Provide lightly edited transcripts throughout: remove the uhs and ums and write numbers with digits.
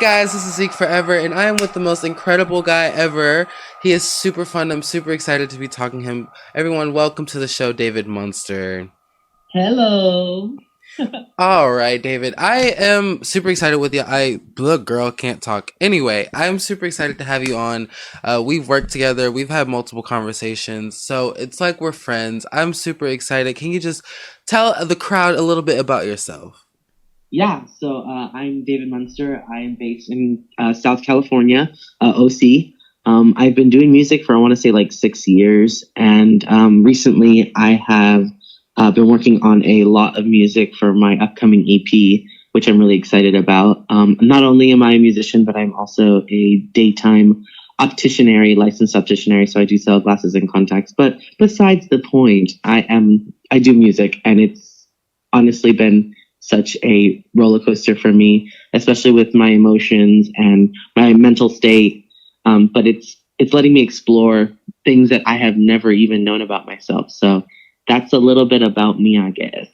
guys, this is Zeke Forever, and I am with the most incredible guy ever. He is super fun. I'm super excited to be talking to him. Everyone, welcome to the show, David Munster. Hello. All right, David. I am super excited with you. Look, girl, can't talk. Anyway, I'm super excited to have you on. We've worked together. We've had multiple conversations, so it's like we're friends. I'm super excited. Can you just tell the crowd a little bit about yourself? Yeah, so I'm David Munster. I'm based in South California, OC. I've been doing music for, I want to say, like 6 years. And recently I have been working on a lot of music for my upcoming EP, which I'm really excited about. Not only am I a musician, but I'm also a daytime licensed opticianary. So I do sell glasses and contacts. But besides the point, I do music, and it's honestly been such a roller coaster for me, especially with my emotions and my mental state. But it's letting me explore things that I have never even known about myself. So that's a little bit about me, I guess.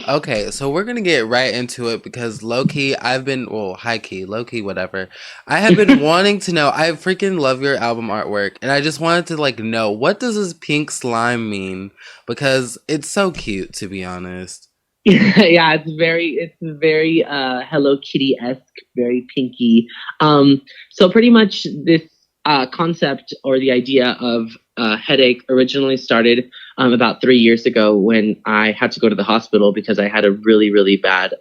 Okay, so we're gonna get right into it because low key, high key, low key, whatever. I have been wanting to know. I freaking love your album artwork, and I just wanted to know what does this pink slime mean because it's so cute, to be honest. Yeah, it's very Hello Kitty-esque, very pinky. So pretty much this concept or the idea of headache originally started about 3 years ago when I had to go to the hospital because I had a really, really bad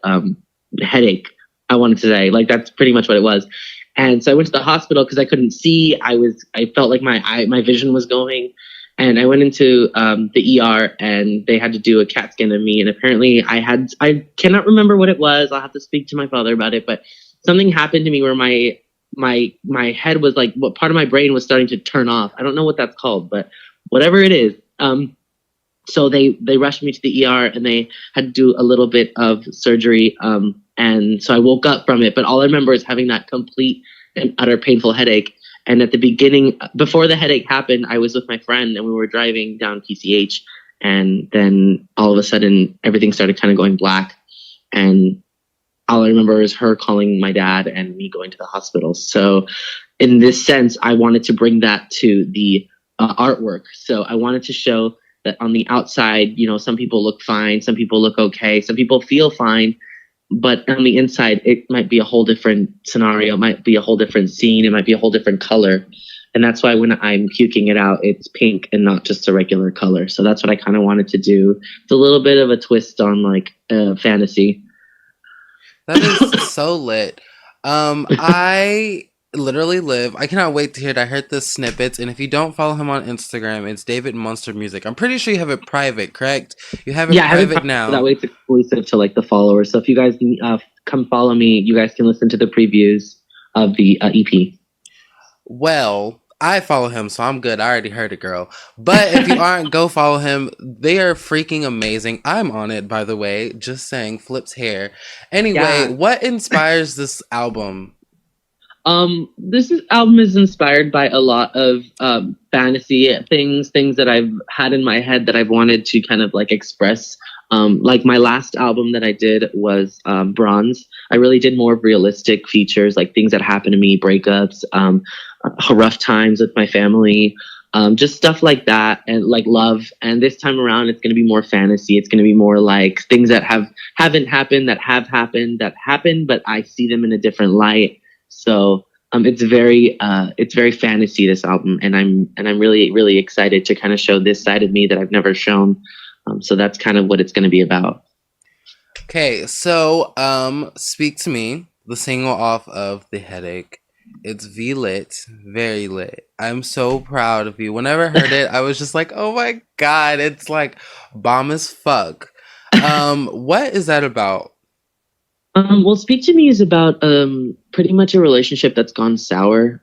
headache. I wanted to say, that's pretty much what it was. And so I went to the hospital because I couldn't see. I felt like my vision was going. And I went into the ER, and they had to do a CAT scan of me. And apparently I cannot remember what it was. I'll have to speak to my father about it. But something happened to me where my head was what part of my brain was starting to turn off. I don't know what that's called, but whatever it is. So they rushed me to the ER, and they had to do a little bit of surgery. And so I woke up from it. But all I remember is having that complete and utter painful headache. And at the beginning, before the headache happened, I was with my friend, and we were driving down PCH. And then all of a sudden, everything started kind of going black. And all I remember is her calling my dad and me going to the hospital. So in this sense, I wanted to bring that to the artwork. So I wanted to show that on the outside, some people look fine, some people look okay, some people feel fine. But on the inside, it might be a whole different scenario. It might be a whole different scene. It might be a whole different color. And that's why when I'm puking it out, it's pink and not just a regular color. So that's what I kind of wanted to do. It's a little bit of a twist on fantasy. That is so lit. I I cannot wait to hear it. I heard the snippets, and if you don't follow him on Instagram, it's David Munster Music. I'm pretty sure you have it private, correct? You have it private now. That way it's exclusive to the followers. So if you guys come follow me, you guys can listen to the previews of the EP. Well, I follow him, so I'm good. I already heard it, girl. But if you aren't, go follow him. They are freaking amazing. I'm on it, by the way. Just saying, flips hair. Anyway, What inspires this album? This album is inspired by a lot of fantasy things that I've had in my head that I've wanted to kind of express. My last album that I did was Bronze. I really did more realistic features, like things that happened to me, breakups, rough times with my family, just stuff like that, and love. And this time around, it's going to be more fantasy. It's going to be more like things that haven't happened, that have happened, that happened, but I see them in a different light. So it's very fantasy, this album, and I'm really, really excited to kind of show this side of me that I've never shown. So that's kind of what it's going to be about. Okay, so Speak to Me, the single off of The Headache. It's V-lit, very lit. I'm so proud of you. Whenever I heard it, I was just like, oh my God, it's bomb as fuck. What is that about? Well, Speak to Me is about pretty much a relationship that's gone sour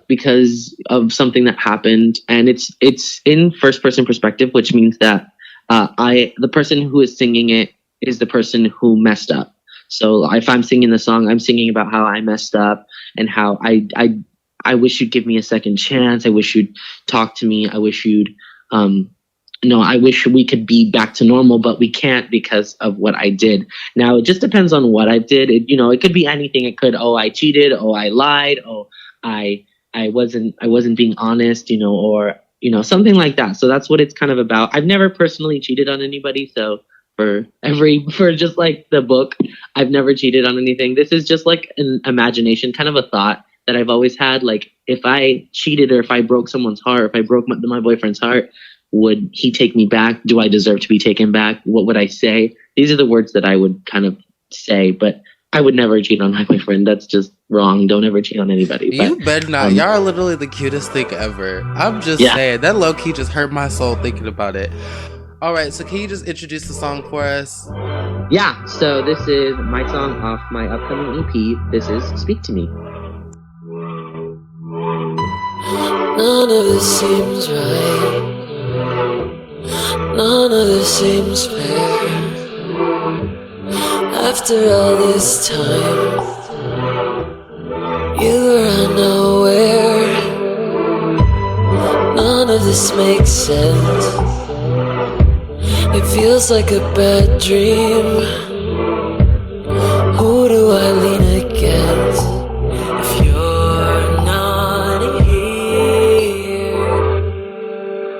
because of something that happened, and it's in first person perspective, which means that the person who is singing it is the person who messed up. So if I'm singing the song, I'm singing about how I messed up and how I wish you'd give me a second chance. I wish you'd talk to me. I wish you'd no, I wish we could be back to normal, but we can't because of what I did. Now, it just depends on what I did. It could be anything. It could, oh, I cheated, oh, I lied, oh, I I wasn't being honest, or something like that. So that's what it's kind of about. I've never personally cheated on anybody, so for just like the book, I've never cheated on anything. This is just like an imagination, kind of a thought that I've always had. Like, if I cheated or if I broke someone's heart, if I broke my boyfriend's heart, would he take me back? Do I deserve to be taken back? What would I say? These are the words that I would kind of say, but I would never cheat on my boyfriend. That's just wrong. Don't ever cheat on anybody. You But better not. Y'all are literally the cutest thing ever. I'm just yeah, saying. That low key just hurt my soul thinking about it. All right, so can you just introduce the song for us? yeah. So this is my song off my upcoming EP. This is "Speak to Me." None of this seems right. None of this seems fair. After all this time, you were unaware. None of this makes sense. It feels like a bad dream. Who do I lean against if you're not here?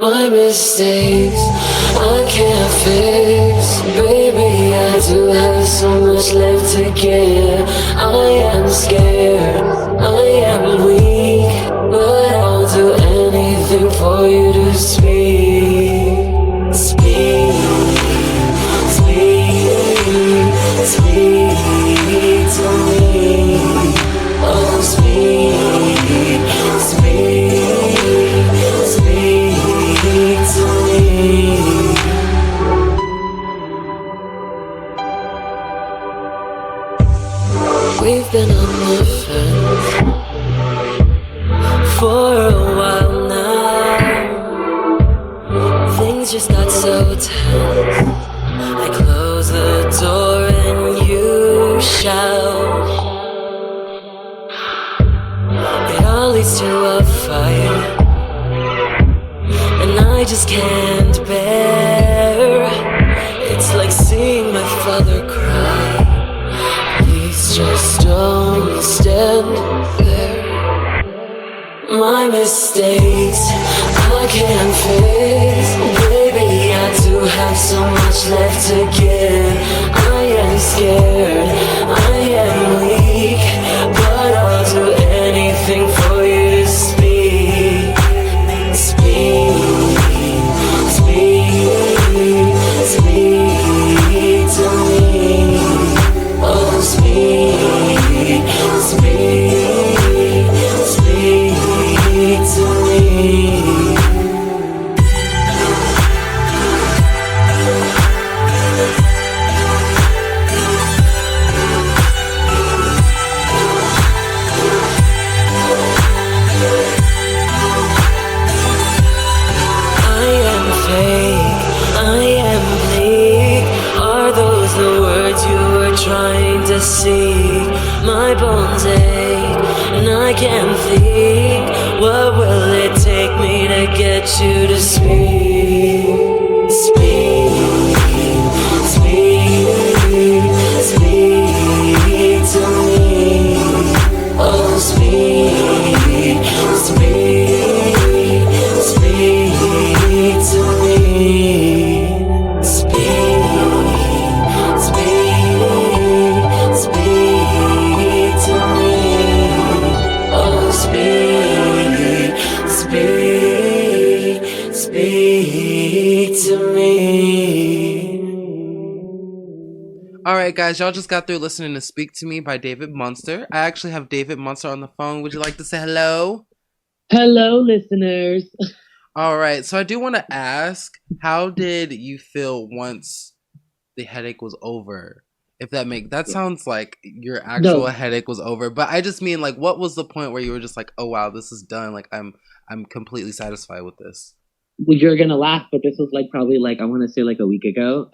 My mistakes I can't fix. Baby, I do have so much left to give. I am scared, I am weak, but I'll do anything for you to speak. Speak, speak, speak to me. Oh, speak, speak, speak to me. We've been on the fence for a while now. Things just got so tense. I close the door and you shout. It all leads to a fight, and I just can't bear. It's like seeing my father cry. Please just don't stand there. My mistakes I can't fix. Baby, I do have so much left to give. I am scared, I am weak, but I'll do anything for you to speak. Speak, speak, speak to me. Oh, speak, speak, speak to me. I am fake, I am bleak. Are those the words you were trying to seek? My bones ache, and I can't think. What will it take me to get you to speak? Speak, speak, speak to me. Oh, speak, speak, speak to me. Speak, speak, speak to me. Oh, speak, speak, speak to me. All right, guys, y'all just got through listening to "Speak to Me" by David Munster. I actually have David Munster on the phone. Would you like to say hello? Hello, listeners. All right, so I do want to ask, how did you feel once the headache was over? If that sounds like your actual No, headache was over, but I just mean, like, what was the point where you were just like, oh wow, this is done. Like, I'm completely satisfied with this. well, you're gonna laugh, but this was like probably like I want to say like a week ago.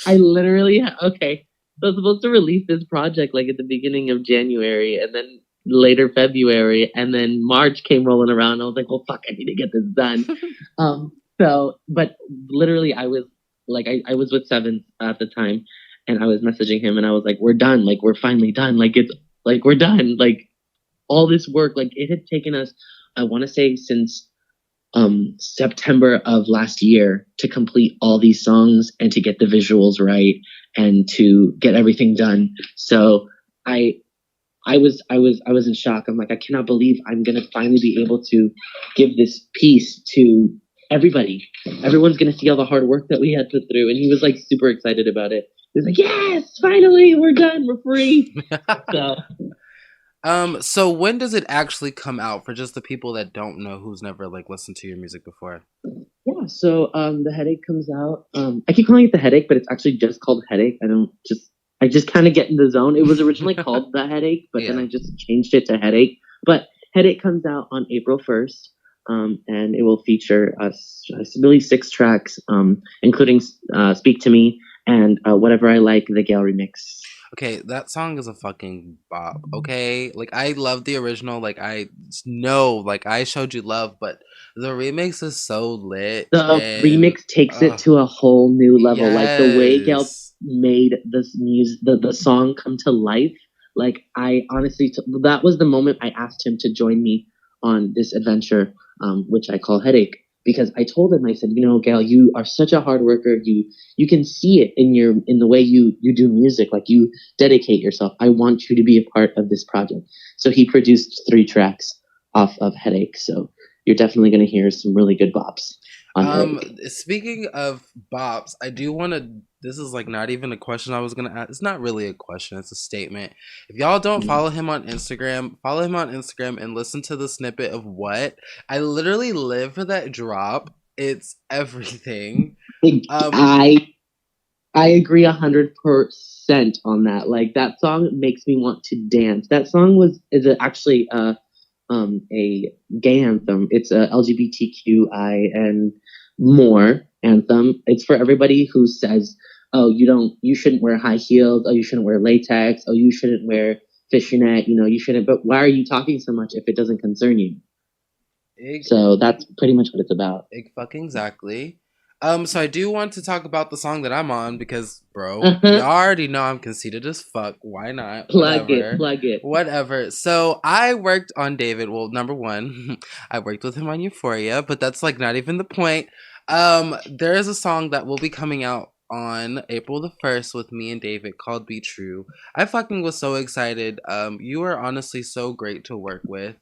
I literally okay. So I was supposed to release this project like at the beginning of January, and then later February, and then March came rolling around. I was like, well, fuck, I need to get this done. So, but literally, I was like, I was with Seven at the time, and I was messaging him, and I was like, "We're done. Like, we're finally done. Like, it's like we're done. Like, all this work. Like, it had taken us, I want to say, since September of last year to complete all these songs and to get the visuals right and to get everything done. So I was in shock. I'm like, I cannot believe I'm gonna finally be able to give this piece to everybody. Everyone's gonna see all the hard work that we had put through. And he was like super excited about it. He was like, yes, finally, we're done, we're free. So So when does it actually come out for just the people that don't know, who's never like listened to your music before? yeah, so the headache comes out. I keep calling it the headache, but it's actually just called Headache. I just kind of get in the zone. It was originally called The Headache, but then I just changed it to Headache. But Headache comes out on April 1st, and it will feature, I believe, 6 tracks, including Speak to Me and Whatever I Like, the Gale remix. Okay, that song is a fucking bop. Okay, like I love the original. Like I know, like I showed you love, but the remix is so lit. The And remix takes it to a whole new level. Like the way Gail yes. made this music, the song come to life. Like I honestly, that was the moment I asked him to join me on this adventure, which I call Headache. Because I told him, I said, you know, Gail, you are such a hard worker. You can see it in the way you do music. Like you dedicate yourself. I want you to be a part of this project. So he produced 3 tracks off of Headache. So you're definitely going to hear some really good bops on Headache. Speaking of bops, I do want to. This is like not even a question I was gonna ask. It's not really a question. It's a statement. If y'all don't follow him on Instagram, follow him on Instagram and listen to the snippet of What. I literally live for that drop. It's everything. I agree 100% on that. Like that song makes me want to dance. That song is actually a gay anthem. It's a LGBTQI and more anthem. It's for everybody who says, oh, you shouldn't wear high heels. Oh, you shouldn't wear latex. Oh, you shouldn't wear fishnet. You know, you shouldn't. But why are you talking so much if it doesn't concern you? So that's pretty much what it's about. Fucking exactly. So I do want to talk about the song that I'm on because, bro, you already know I'm conceited as fuck. Why not? Plug it. Whatever. So I worked on David. Well, number one, I worked with him on Euphoria, but that's like not even the point. There is a song that will be coming out on April the 1st with me and David called Be True. I fucking was so excited. You are honestly so great to work with,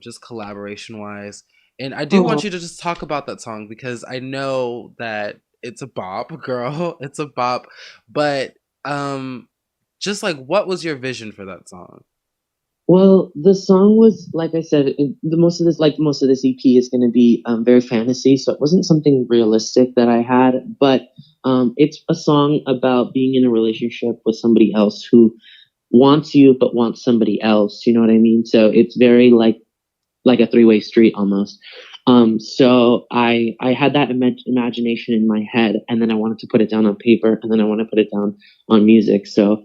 just collaboration wise. And I do want you to just talk about that song because I know that it's a bop, girl. It's a bop. But just like, what was your vision for that song? Well, the song was, like I said, most of this EP is going to be very fantasy, so it wasn't something realistic that I had, but it's a song about being in a relationship with somebody else who wants you but wants somebody else. You know what I mean? So it's very like a 3-way street almost. So I had that imagination in my head, and then I wanted to put it down on paper, and then I want to put it down on music. So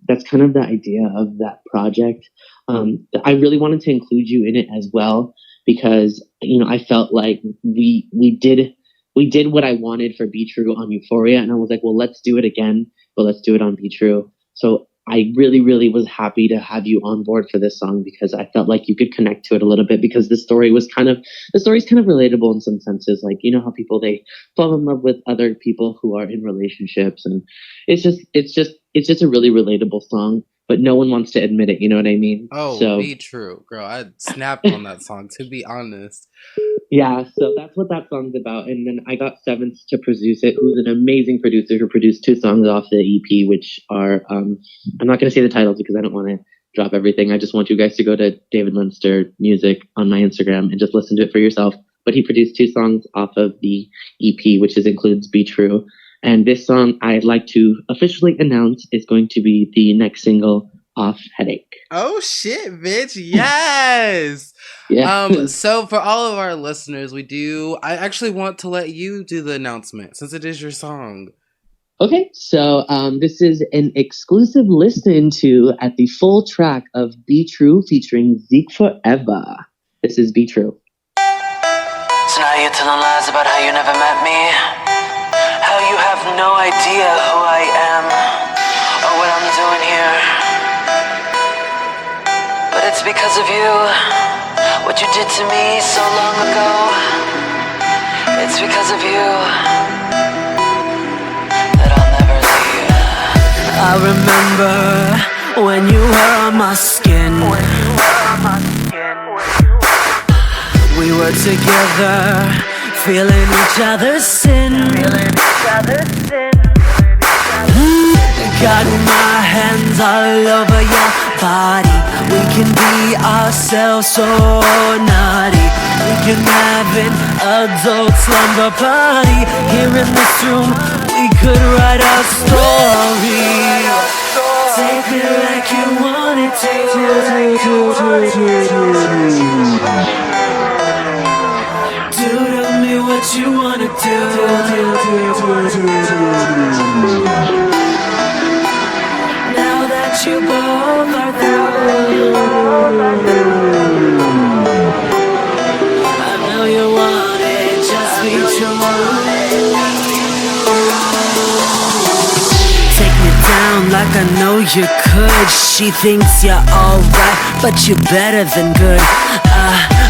that's kind of the idea of that project. I really wanted to include you in it as well because, you know, I felt like we did what I wanted for Be True on Euphoria, and I was like, well, let's do it again, but let's do it on Be True. So I really, really was happy to have you on board for this song because I felt like you could connect to it a little bit because the story's kind of relatable in some senses. Like, you know how people, they fall in love with other people who are in relationships, and it's just a really relatable song, but no one wants to admit it. You know what I mean? Oh, so, Be True, girl. I snapped on that song, to be honest. Yeah, so that's what that song's about. And then I got Seventh to produce it, who's an amazing producer who produced 2 songs off the EP, which are, I'm not going to say the titles because I don't want to drop everything. I just want you guys to go to David Munster Music on my Instagram and just listen to it for yourself. But he produced 2 songs off of the EP, which includes Be True. And this song I'd like to officially announce is going to be the next single off Headache. Oh shit, bitch. Yes. Yeah. So for all of our listeners, I actually want to let you do the announcement since it is your song. Okay, so this is an exclusive listen to at the full track of Be True featuring Zeke Forever. This is Be True. So now you're telling lies about how you never met me, how you have no idea who I am or what I'm doing here. But it's because of you, what you did to me so long ago. It's because of you that I'll never leave. I remember when you were on my skin. We were together, feeling each other's sin. Got my hands all over your body. We can be ourselves so naughty. We can have an adult slumber party. Here in this room, we could write our story. Take me like you wanted to. Do to me what you wanna do. Now that you both are through, I know you want it, just be true. Take me down like I know you could. She thinks you're alright, but you're better than good.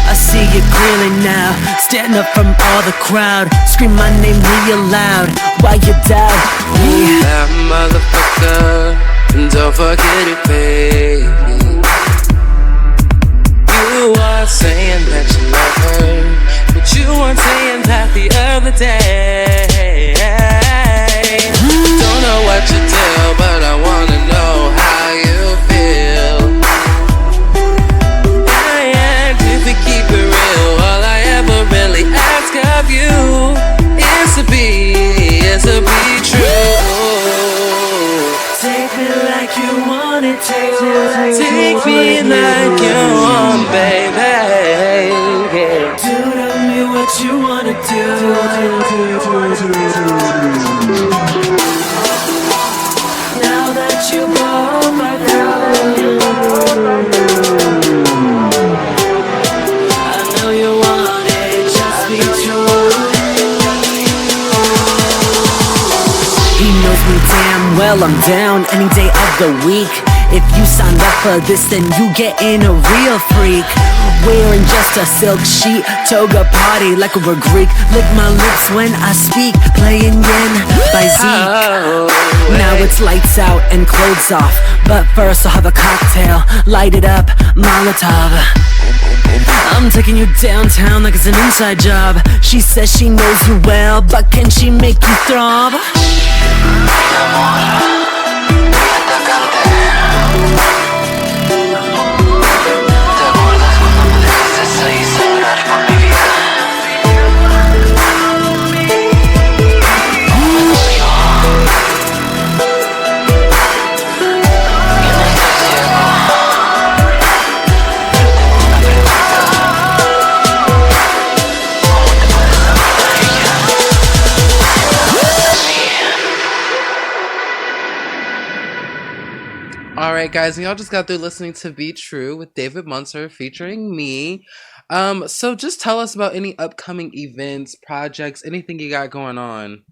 I see you clearly now. Stand up from all the crowd, scream my name real loud while you doubt me. That motherfucker, and don't forget it, baby. You are saying that you love her, but you weren't saying that the other day. Don't know what you do, but I wanna know how you feel. And if we keep it real, all I ever really ask of you is to be true. Take me like you want it to. Take me like you want, baby. Yeah. Do to me what you wanna do. Now that you both are through, I know you want it, just be true. He knows me damn well, I'm down any day of the week. If you signed up for this, then you getting a real freak. Wearing just a silk sheet, toga party like we're Greek. Lick my lips when I speak, playing Yen by Zeke. Now it's lights out and clothes off, but first I'll have a cocktail, light it up, Molotov. I'm taking you downtown like it's an inside job. She says she knows you well, but can she make you throb? Alright guys, and y'all just got through listening to Be True with David Munster featuring me. So just tell us about any upcoming events, projects, anything you got going on.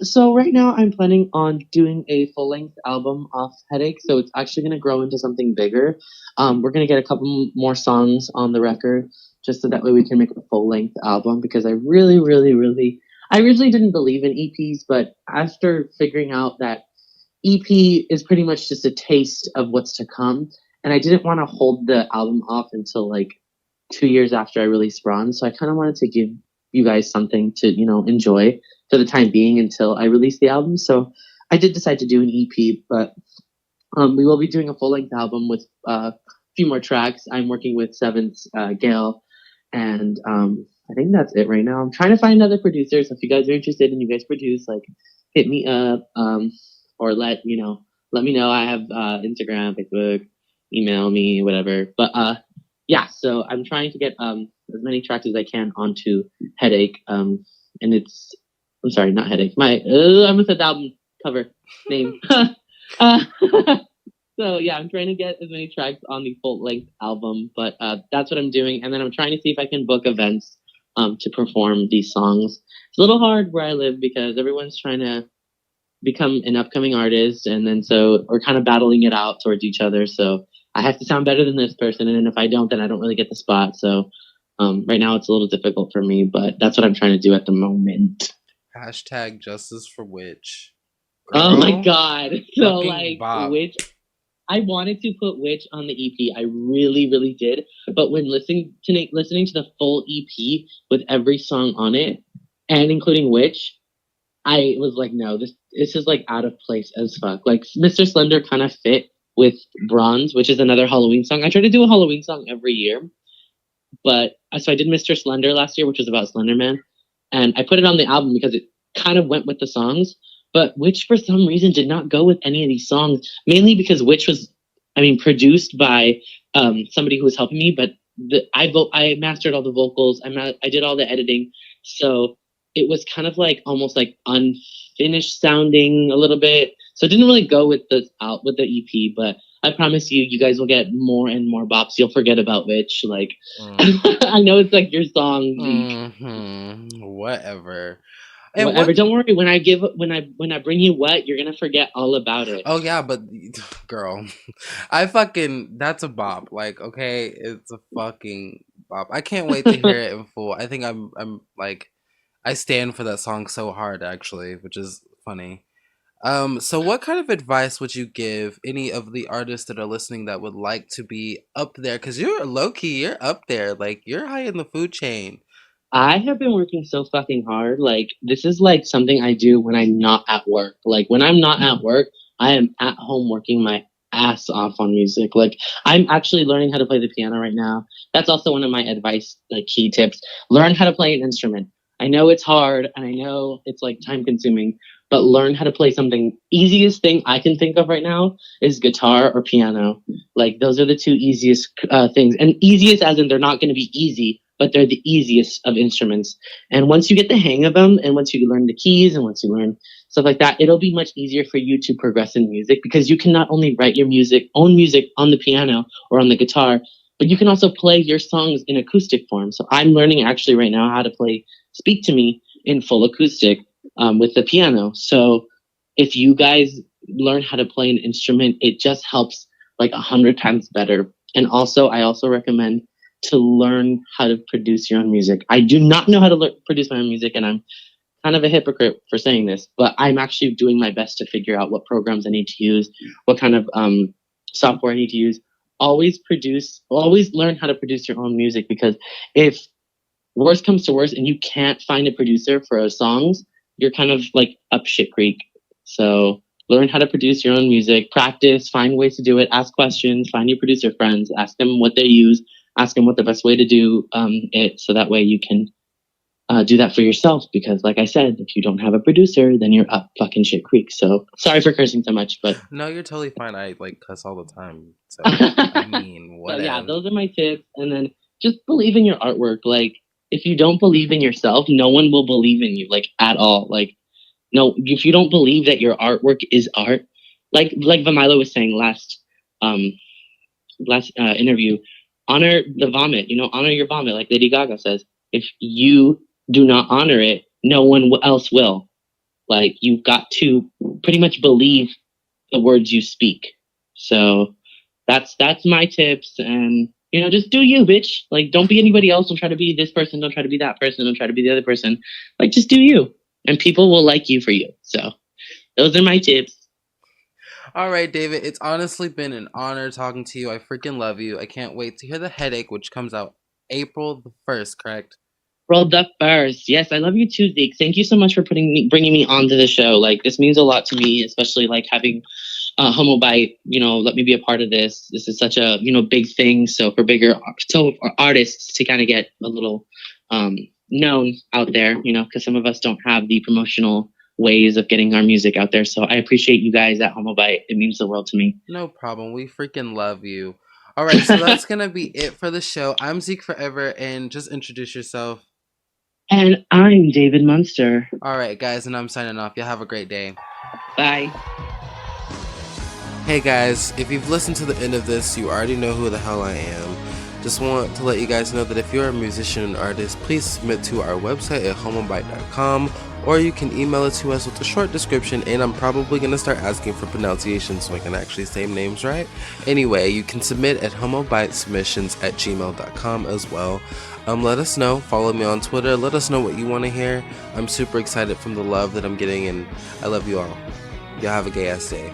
So right now I'm planning on doing a full-length album off Headache, so it's actually going to grow into something bigger. We're going to get a couple more songs on the record, just so that way we can make a full-length album, because I really didn't believe in EPs, but after figuring out that EP is pretty much just a taste of what's to come, and I didn't want to hold the album off until like 2 years after I released Bronze, so I kind of wanted to give you guys something to, enjoy for the time being until I release the album. So I did decide to do an EP, but we will be doing a full-length album with a few more tracks. I'm working with Seventh's Gail, and I think that's it right now. I'm trying to find other producers. If you guys are interested and you guys produce, like, hit me up, or let me know. I have Instagram, Facebook, email me, whatever. But yeah, so I'm trying to get as many tracks as I can onto Headache. And I'm sorry, not Headache. I almost said the album cover name. So yeah, I'm trying to get as many tracks on the full length album, but that's what I'm doing. And then I'm trying to see if I can book events to perform these songs. It's a little hard where I live because everyone's trying to become an upcoming artist, and then so we're kind of battling it out towards each other. So I have to sound better than this person, and if I don't, then I don't really get the spot. So right now it's a little difficult for me, but that's what I'm trying to do at the moment. Hashtag justice for Witch. Oh my god! So fucking bop. Witch. I wanted to put Witch on the EP. I really, really did. But when listening to the full EP with every song on it, and including Witch, I was like, no, this is like out of place as fuck. Like Mr. Slender kind of fit with Bronze, which is another Halloween song. I try to do a Halloween song every year, but so I did Mr. Slender last year, which was about Slender Man, and I put it on the album because it kind of went with the songs. But Witch, for some reason, did not go with any of these songs, mainly because Witch was, produced by somebody who was helping me, but I mastered all the vocals, I did all the editing, so it was kind of like almost like unfinished sounding a little bit. So it didn't really go with the EP, but I promise you, you guys will get more and more bops. You'll forget about Witch. Like, I know it's like your song. Whatever. And whatever. Don't worry. When I bring you What, you're gonna forget all about it. Oh yeah, but girl, that's a bop. Like, okay, it's a fucking bop. I can't wait to hear it in full. I think I'm like, I stand for that song so hard, actually, which is funny. So what kind of advice would you give any of the artists that are listening that would like to be up there? Because you're low-key, you're up there. Like, you're high in the food chain. I have been working so fucking hard. Like, this is like something I do when I'm not at work. Like, when I'm not at work, I am at home working my ass off on music. Like, I'm actually learning how to play the piano right now. That's also one of my advice, like, key tips. Learn how to play an instrument. I know it's hard, and I know it's like time consuming, but learn how to play something. Easiest thing I can think of right now is guitar or piano. Like, those are the two easiest things. And easiest as in they're not going to be easy, but they're the easiest of instruments. And once you get the hang of them, and once you learn the keys, and once you learn stuff like that, it'll be much easier for you to progress in music, because you can not only write your own music on the piano or on the guitar, but you can also play your songs in acoustic form. So I'm learning actually right now how to play Speak to Me in full acoustic with the piano. So if you guys learn how to play an instrument, it just helps like 100 times better. And also, I also recommend to learn how to produce your own music. I do not know how to produce my own music, and I'm kind of a hypocrite for saying this, but I'm actually doing my best to figure out what programs I need to use, what kind of software I need to use. Always learn how to produce your own music, because if worse comes to worse and you can't find a producer for songs, you're kind of like up shit creek. So learn how to produce your own music, practice, find ways to do it, ask questions, find your producer friends, ask them what they use, ask them what the best way to do it, so that way you can do that for yourself. Because like I said, if you don't have a producer, then you're up fucking shit creek. So sorry for cursing so much, but no, you're totally fine. I like cuss all the time. So I mean, whatever. So, yeah, those are my tips. And then just believe in your artwork. Like, if you don't believe in yourself, no one will believe in you, like, at all. Like, no, if you don't believe that your artwork is art, like Vamila was saying last interview, honor the vomit, honor your vomit, like Lady Gaga says. If you do not honor it, no one else will. Like, you've got to pretty much believe the words you speak. So that's my tips. And just do you, bitch. Like, don't be anybody else. Don't try to be this person. Don't try to be that person. Don't try to be the other person. Like, just do you. And people will like you for you. So those are my tips. All right, David. It's honestly been an honor talking to you. I freaking love you. I can't wait to hear The Headache, which comes out April the 1st, correct? April the 1st. Yes, I love you too, Zeke. Thank you so much for bringing me onto the show. Like, this means a lot to me, especially like having Homobyte, let me be a part of this. This is such a, big thing. So for artists to kind of get a little known out there, because some of us don't have the promotional ways of getting our music out there. So I appreciate you guys at Homobyte. It means the world to me. No problem. We freaking love you. All right, so that's going to be it for the show. I'm Zeke Forever, and just introduce yourself. And I'm David Munster. All right, guys, and I'm signing off. Y'all have a great day. Bye. Hey guys, if you've listened to the end of this, you already know who the hell I am. Just want to let you guys know that if you're a musician and artist, please submit to our website at homobyte.com, or you can email it to us with a short description, and I'm probably going to start asking for pronunciation so I can actually say names right. Anyway, you can submit at homobytesubmissions@gmail.com as well. Let us know. Follow me on Twitter. Let us know what you want to hear. I'm super excited from the love that I'm getting, and I love you all. Y'all have a gay ass day.